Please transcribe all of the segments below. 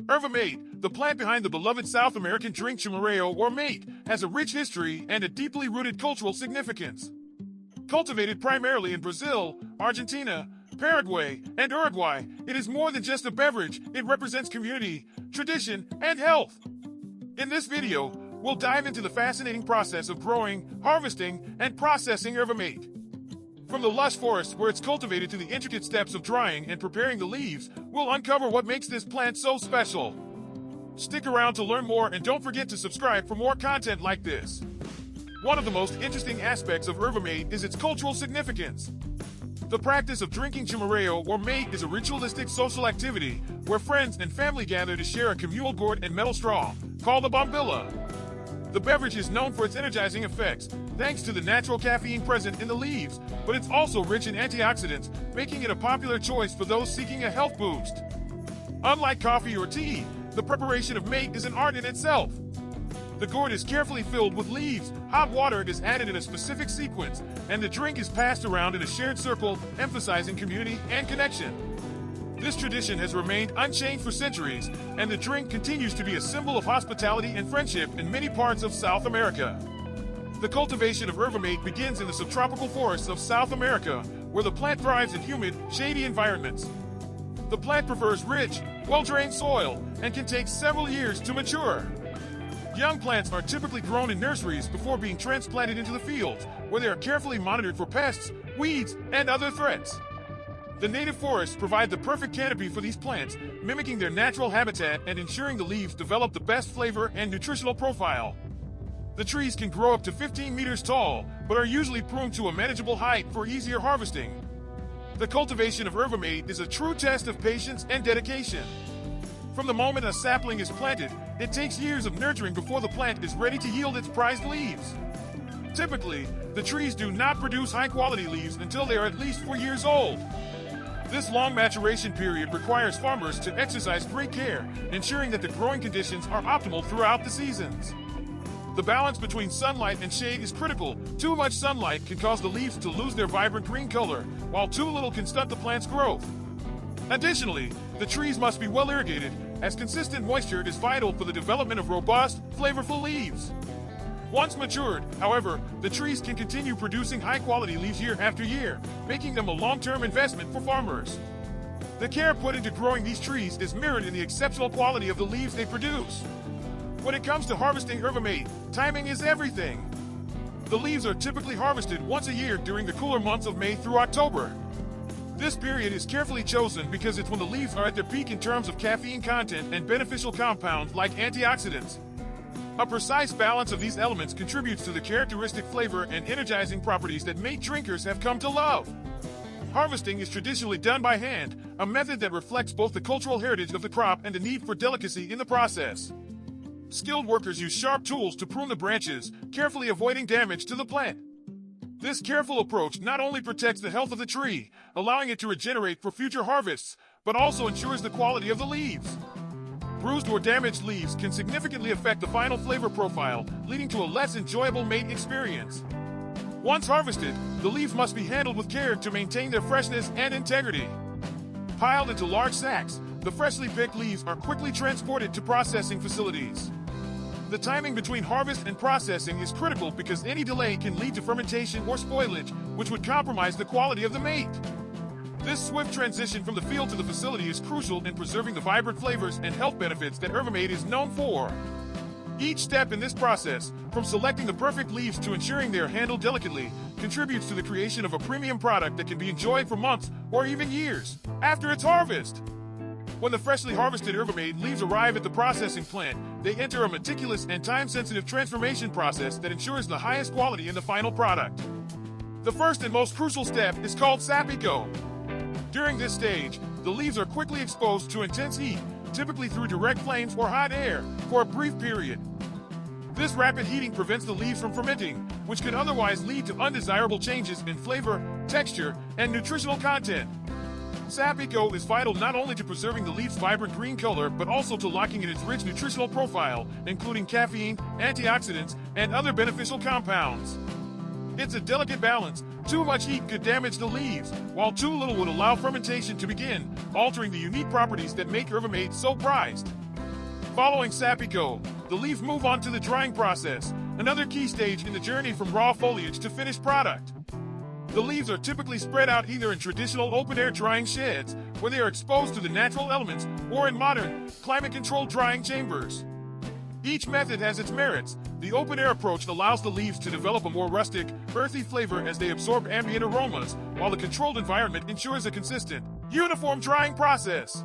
Yerba mate, the plant behind the beloved South American drink chimarrao or mate, has a rich history and a deeply rooted cultural significance. Cultivated primarily in Brazil, Argentina, Paraguay, and Uruguay, it is more than just a beverage. It represents community, tradition, and health. In this video, we'll dive into the fascinating process of growing, harvesting, and processing yerba mate. From the lush forest where it's cultivated to the intricate steps of drying and preparing the leaves, we'll uncover what makes this plant so special. Stick around to learn more and don't forget to subscribe for more content like this. One of the most interesting aspects of yerba mate is its cultural significance. The practice of drinking chimarrao or mate is a ritualistic social activity where friends and family gather to share a communal gourd and metal straw, called a bombilla. The beverage is known for its energizing effects, thanks to the natural caffeine present in the leaves, but it's also rich in antioxidants, making it a popular choice for those seeking a health boost. Unlike coffee or tea, the preparation of mate is an art in itself. The gourd is carefully filled with leaves, hot water is added in a specific sequence, and the drink is passed around in a shared circle, emphasizing community and connection. This tradition has remained unchanged for centuries, and the drink continues to be a symbol of hospitality and friendship in many parts of South America. The cultivation of yerba mate begins in the subtropical forests of South America, where the plant thrives in humid, shady environments. The plant prefers rich, well-drained soil and can take several years to mature. Young plants are typically grown in nurseries before being transplanted into the fields, where they are carefully monitored for pests, weeds, and other threats. The native forests provide the perfect canopy for these plants, mimicking their natural habitat and ensuring the leaves develop the best flavor and nutritional profile. The trees can grow up to 15 meters tall, but are usually pruned to a manageable height for easier harvesting. The cultivation of yerba mate is a true test of patience and dedication. From the moment a sapling is planted, it takes years of nurturing before the plant is ready to yield its prized leaves. Typically, the trees do not produce high-quality leaves until they are at least 4 years old. This long maturation period requires farmers to exercise great care, ensuring that the growing conditions are optimal throughout the seasons. The balance between sunlight and shade is critical. Too much sunlight can cause the leaves to lose their vibrant green color, while too little can stunt the plant's growth. Additionally, the trees must be well irrigated, as consistent moisture is vital for the development of robust, flavorful leaves. Once matured, however, the trees can continue producing high-quality leaves year after year, making them a long-term investment for farmers. The care put into growing these trees is mirrored in the exceptional quality of the leaves they produce. When it comes to harvesting yerba mate, timing is everything. The leaves are typically harvested once a year during the cooler months of May through October. This period is carefully chosen because it's when the leaves are at their peak in terms of caffeine content and beneficial compounds like antioxidants. A precise balance of these elements contributes to the characteristic flavor and energizing properties that mate drinkers have come to love. Harvesting is traditionally done by hand, a method that reflects both the cultural heritage of the crop and the need for delicacy in the process. Skilled workers use sharp tools to prune the branches, carefully avoiding damage to the plant. This careful approach not only protects the health of the tree, allowing it to regenerate for future harvests, but also ensures the quality of the leaves. Bruised or damaged leaves can significantly affect the final flavor profile, leading to a less enjoyable mate experience. Once harvested, the leaves must be handled with care to maintain their freshness and integrity. Piled into large sacks, the freshly picked leaves are quickly transported to processing facilities. The timing between harvest and processing is critical because any delay can lead to fermentation or spoilage, which would compromise the quality of the mate. This swift transition from the field to the facility is crucial in preserving the vibrant flavors and health benefits that yerba mate is known for. Each step in this process, from selecting the perfect leaves to ensuring they are handled delicately, contributes to the creation of a premium product that can be enjoyed for months or even years after its harvest. When the freshly harvested yerba mate leaves arrive at the processing plant, they enter a meticulous and time-sensitive transformation process that ensures the highest quality in the final product. The first and most crucial step is called sapico. During this stage, the leaves are quickly exposed to intense heat, typically through direct flames or hot air, for a brief period. This rapid heating prevents the leaves from fermenting, which could otherwise lead to undesirable changes in flavor, texture, and nutritional content. Sapico is vital not only to preserving the leaf's vibrant green color, but also to locking in its rich nutritional profile, including caffeine, antioxidants, and other beneficial compounds. It's a delicate balance. Too much heat could damage the leaves, while too little would allow fermentation to begin, altering the unique properties that make yerba mate so prized. Following sapico, the leaves move on to the drying process, another key stage in the journey from raw foliage to finished product. The leaves are typically spread out either in traditional open-air drying sheds, where they are exposed to the natural elements, or in modern, climate-controlled drying chambers. Each method has its merits. The open-air approach allows the leaves to develop a more rustic, earthy flavor as they absorb ambient aromas, while the controlled environment ensures a consistent, uniform drying process.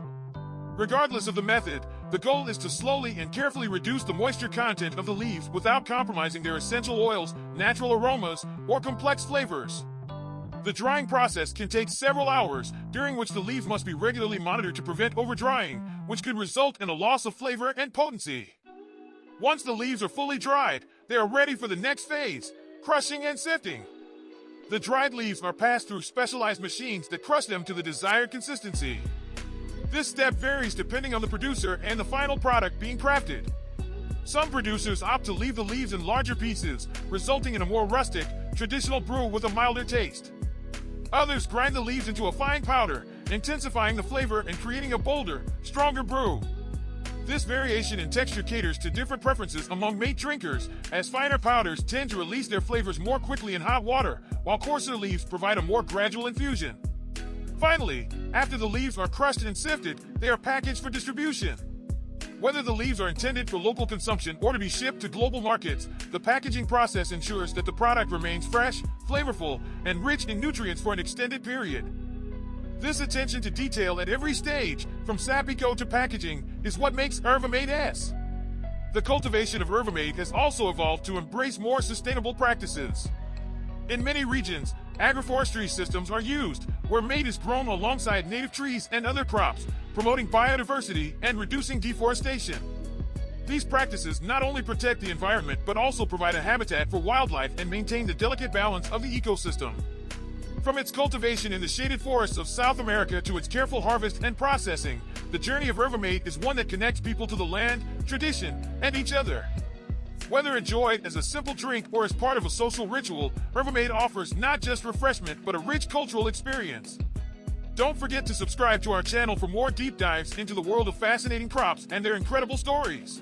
Regardless of the method, the goal is to slowly and carefully reduce the moisture content of the leaves without compromising their essential oils, natural aromas, or complex flavors. The drying process can take several hours, during which the leaves must be regularly monitored to prevent overdrying, which could result in a loss of flavor and potency. Once the leaves are fully dried, they are ready for the next phase, crushing and sifting. The dried leaves are passed through specialized machines that crush them to the desired consistency. This step varies depending on the producer and the final product being crafted. Some producers opt to leave the leaves in larger pieces, resulting in a more rustic, traditional brew with a milder taste. Others grind the leaves into a fine powder, intensifying the flavor and creating a bolder, stronger brew. This variation in texture caters to different preferences among mate drinkers, as finer powders tend to release their flavors more quickly in hot water, while coarser leaves provide a more gradual infusion. Finally, after the leaves are crushed and sifted, they are packaged for distribution. Whether the leaves are intended for local consumption or to be shipped to global markets, the packaging process ensures that the product remains fresh, flavorful, and rich in nutrients for an extended period. This attention to detail at every stage, from sapico to packaging, is what makes YERBA Mate. The cultivation of YERBA Mate has also evolved to embrace more sustainable practices. In many regions, agroforestry systems are used, where mate is grown alongside native trees and other crops, promoting biodiversity and reducing deforestation. These practices not only protect the environment but also provide a habitat for wildlife and maintain the delicate balance of the ecosystem. From its cultivation in the shaded forests of South America to its careful harvest and processing, the journey of YERBA Mate is one that connects people to the land, tradition, and each other. Whether enjoyed as a simple drink or as part of a social ritual, YERBA Mate offers not just refreshment but a rich cultural experience. Don't forget to subscribe to our channel for more deep dives into the world of fascinating crops and their incredible stories.